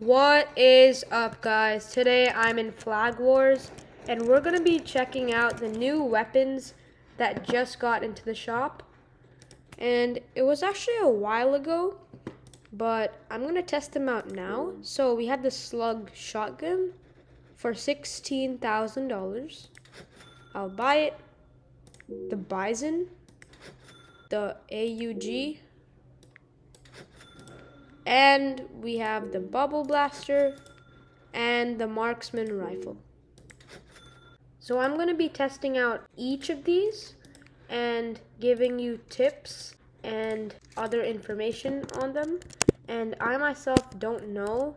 What is up, guys? Today I'm in Flag Wars and we're gonna be checking out the new weapons that just got into the shop. And it was actually a while ago, but I'm gonna test them out now. So we have the Slug Shotgun for $16,000. I'll buy it. The Bizon, the AUG, and we have the Bubble Blaster and the Marksman Rifle. So I'm going to be testing out each of these and giving you tips and other information on them. And I myself don't know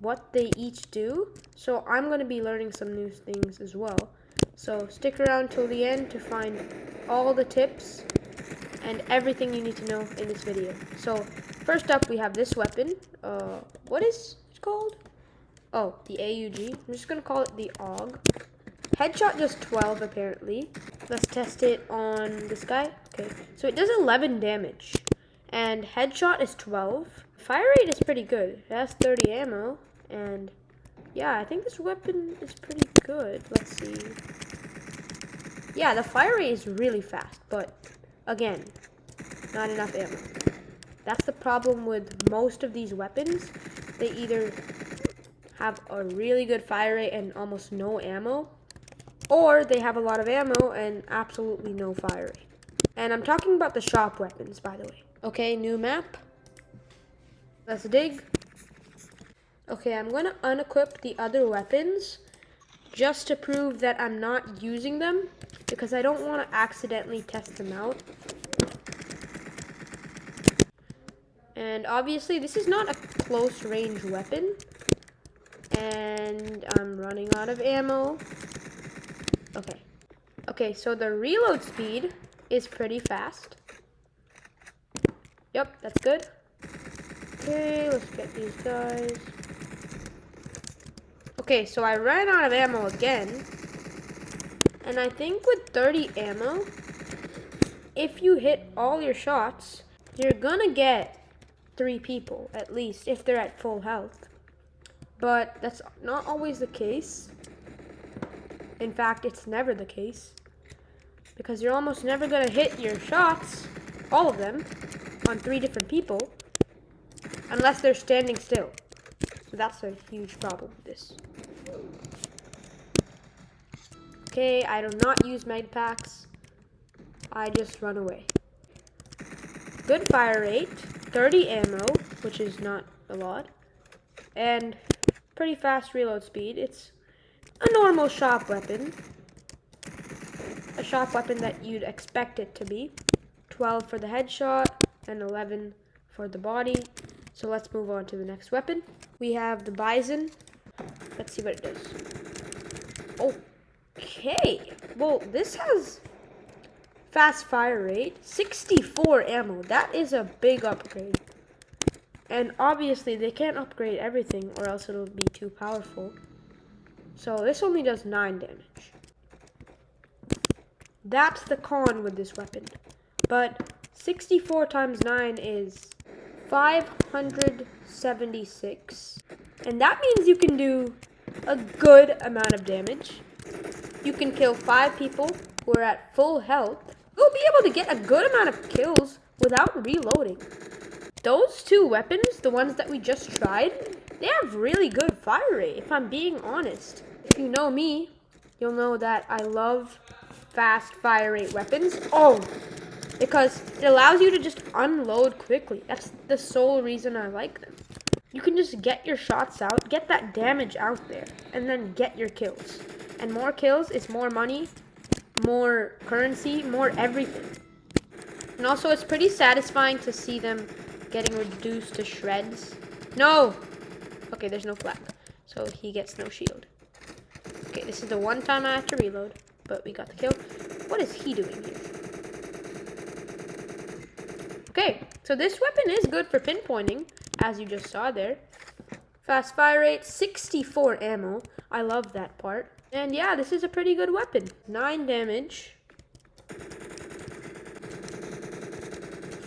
what they each do, so I'm going to be learning some new things as well. So stick around till the end to find all the tips and everything you need to know in this video. So first up, we have this weapon. What is it called? Oh, the AUG. I'm just gonna call it the AUG. Headshot just 12 apparently. Let's test it on this guy. Okay, so it does 11 damage, and headshot is 12. Fire rate is pretty good. It has 30 ammo, and yeah, I think this weapon is pretty good. Let's see. Yeah, the fire rate is really fast, but again, not enough ammo. That's the problem with most of these weapons. They either have a really good fire rate and almost no ammo, or they have a lot of ammo and absolutely no fire rate. And I'm talking about the shop weapons, by the way. Okay, new map. Let's dig. Okay, I'm gonna unequip the other weapons just to prove that I'm not using them, because I don't want to accidentally test them out. And obviously this is not a close range weapon, and I'm running out of ammo. Okay, so the reload speed is pretty fast. Yep, that's good. Okay, let's get these guys. Okay, so I ran out of ammo again, and I think with 30 ammo, if you hit all your shots, you're gonna get 3 people at least if they're at full health. But that's not always the case. In fact, it's never the case, because you're almost never gonna hit your shots, all of them, on 3 different people unless they're standing still. So that's a huge problem with this. Okay, I do not use med packs. I just run away. Good fire rate, 30 ammo, which is not a lot, and pretty fast reload speed. It's a normal shop weapon. A shop weapon that you'd expect it to be. 12 for the headshot and 11 for the body. So let's move on to the next weapon. We have the Bizon. Let's see what it does. Okay. Well, this has fast fire rate, 64 ammo. That is a big upgrade. And obviously they can't upgrade everything or else it'll be too powerful. So this only does 9 damage. That's the con with this weapon. But 64 times 9 is 576. And that means you can do a good amount of damage. You can kill 5 people who are at full health. You'll be able to get a good amount of kills without reloading. Those 2 weapons, the ones that we just tried, they have really good fire rate, if I'm being honest. If you know me, you'll know that I love fast fire rate weapons. Because it allows you to just unload quickly. That's the sole reason I like them. You can just get your shots out, get that damage out there, and then get your kills. And more kills is more money, more currency, more everything. And also, it's pretty satisfying to see them getting reduced to shreds. No! Okay, there's no flag, so he gets no shield. Okay, this is the one time I have to reload, but we got the kill. What is he doing here? Okay, so this weapon is good for pinpointing, as you just saw there. Fast fire rate, 64 ammo. I love that part. And yeah, this is a pretty good weapon. 9 damage.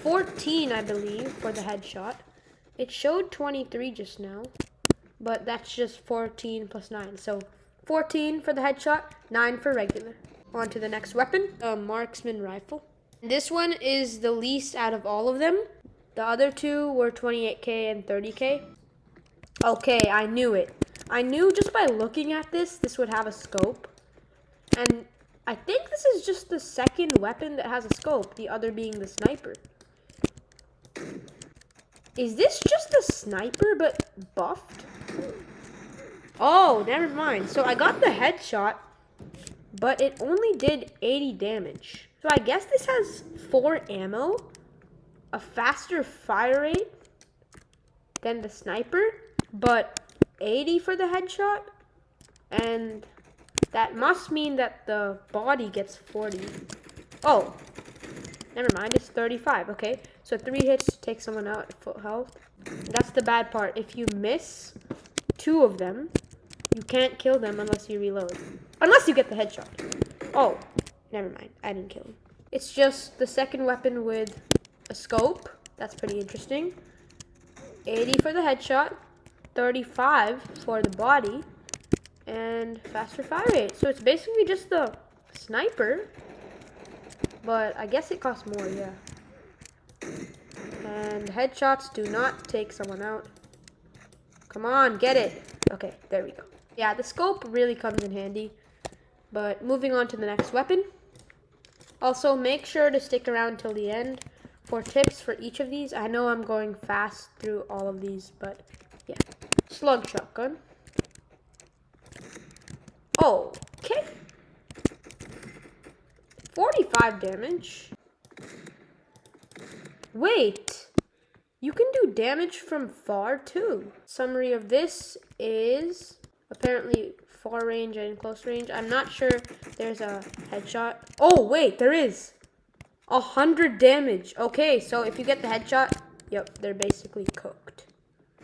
14, I believe, for the headshot. It showed 23 just now. but that's just 14 plus 9. So 14 for the headshot, 9 for regular. On to the next weapon, a Marksman Rifle. This one is the least out of all of them. The other two were 28k and 30k. Okay, I knew it. I knew just by looking at this would have a scope. And I think this is just the second weapon that has a scope, the other being the sniper. Is this just the sniper but buffed? Oh, never mind. So I got the headshot, but it only did 80 damage. So I guess this has 4 ammo, a faster fire rate than the sniper, but 80 for the headshot, and that must mean that the body gets 40. Oh, never mind, it's 35. Okay, so 3 hits to take someone out at full health. That's the bad part. If you miss 2 of them, you can't kill them unless you reload. Unless you get the headshot. Oh, never mind, I didn't kill him. It's just the second weapon with a scope. That's pretty interesting. 80 for the headshot, 35 for the body, and faster fire rate. So it's basically just the sniper, but I guess it costs more, yeah. And headshots do not take someone out. Come on, get it. Okay, there we go. Yeah, the scope really comes in handy. But moving on to the next weapon. Also, make sure to stick around till the end for tips for each of these. I know I'm going fast through all of these, but yeah. Slug Shotgun. Oh, okay. 45 damage. Wait, you can do damage from far too. Summary of this is apparently far range and close range. I'm not sure there's a headshot. Oh, wait, there is. 100 damage. Okay, so if you get the headshot, yep, they're basically cooked.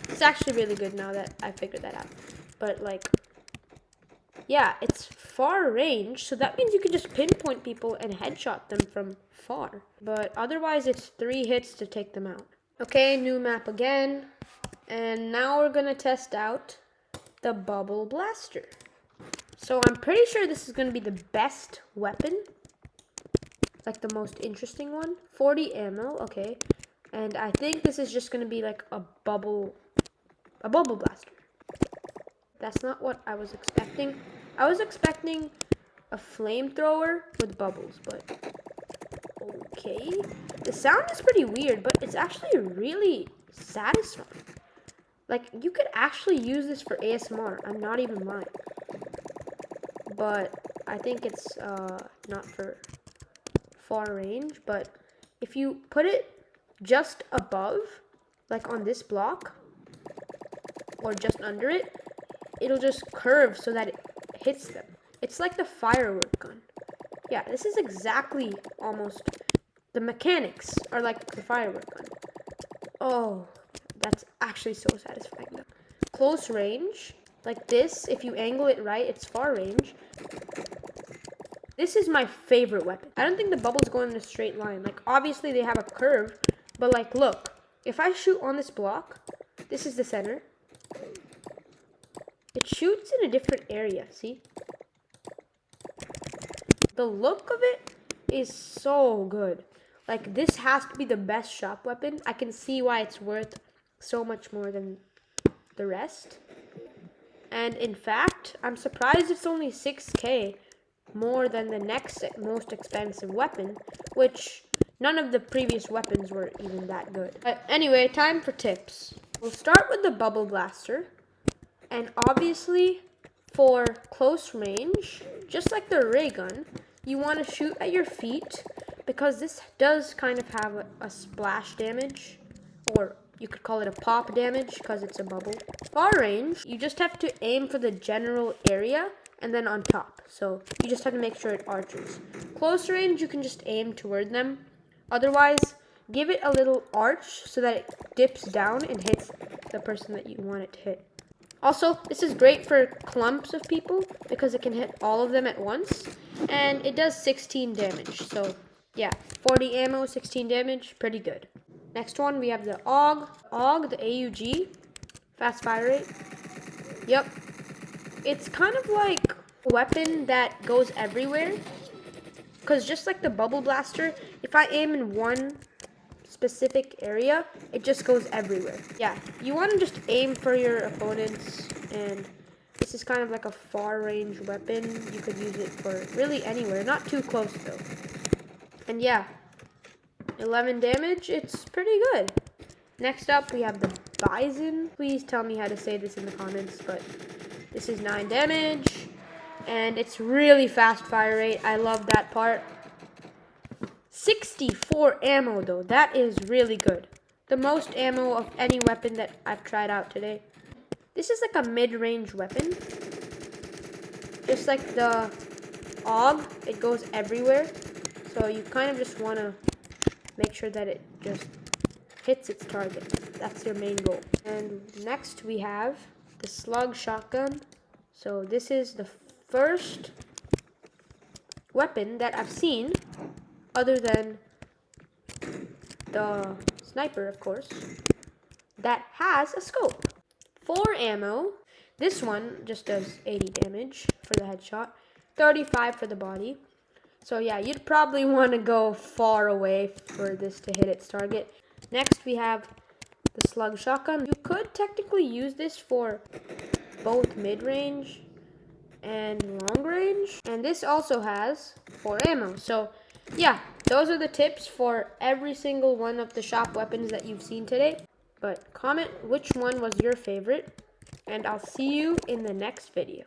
It's actually really good now that I figured that out. But like, yeah, it's far range, so that means you can just pinpoint people and headshot them from far. But otherwise, it's 3 hits to take them out. Okay, new map again. And now we're gonna test out the Bubble Blaster. So I'm pretty sure this is gonna be the best weapon. Like the most interesting one. 40 ammo, okay. And I think this is just gonna be like a bubble blaster. That's not what I was expecting. I was expecting a flamethrower with bubbles, but okay. The sound is pretty weird, but it's actually really satisfying. Like, you could actually use this for ASMR. I'm not even lying. But I think it's not for far range. But if you put it just above, like on this block, or just under it, it'll just curve so that it hits them. It's like the firework gun. Yeah, this is exactly almost, the mechanics are like the firework gun. Oh, that's actually so satisfying though. Close range, like this, if you angle it right, it's far range. This is my favorite weapon. I don't think the bubbles go in a straight line. Like, obviously they have a curve, but like, look, if I shoot on this block, this is the center. It shoots in a different area, see? The look of it is so good. Like, this has to be the best shop weapon. I can see why it's worth so much more than the rest. And in fact, I'm surprised it's only 6k more than the next most expensive weapon, which none of the previous weapons were even that good. But anyway, time for tips. We'll start with the Bubble Blaster. And obviously, for close range, just like the ray gun, you want to shoot at your feet because this does kind of have a splash damage, or you could call it a pop damage because it's a bubble. Far range, you just have to aim for the general area and then on top. So you just have to make sure it arches. Close range, you can just aim toward them. Otherwise, give it a little arch so that it dips down and hits the person that you want it to hit. Also, this is great for clumps of people because it can hit all of them at once. And it does 16 damage. So, yeah, 40 ammo, 16 damage, pretty good. Next one, we have the AUG. AUG, the AUG, fast fire rate. Yep. It's kind of like a weapon that goes everywhere. Because just like the bubble blaster, if I aim in one specific area, it just goes everywhere. Yeah, you want to just aim for your opponents, and this is kind of like a far range weapon. You could use it for really anywhere, not too close though. And yeah, 11 damage, it's pretty good. Next up, we have the Bizon. Please tell me how to say this in the comments, but this is 9 damage, and it's really fast fire rate. I love that part. 64 ammo though, that is really good. The most ammo of any weapon that I've tried out today. This is like a mid-range weapon. Just like the AUG, it goes everywhere. So you kind of just want to make sure that it just hits its target. That's your main goal. And next we have the Slug Shotgun. So this is the first weapon that I've seen, other than the sniper, of course, that has a scope. 4 ammo. This one just does 80 damage for the headshot, 35 for the body. So yeah, you'd probably want to go far away for this to hit its target. Next we have the Slug Shotgun. You could technically use this for both mid-range and long range, and this also has 4 ammo. So yeah, those are the tips for every single one of the shop weapons that you've seen today. But comment which one was your favorite, and I'll see you in the next video.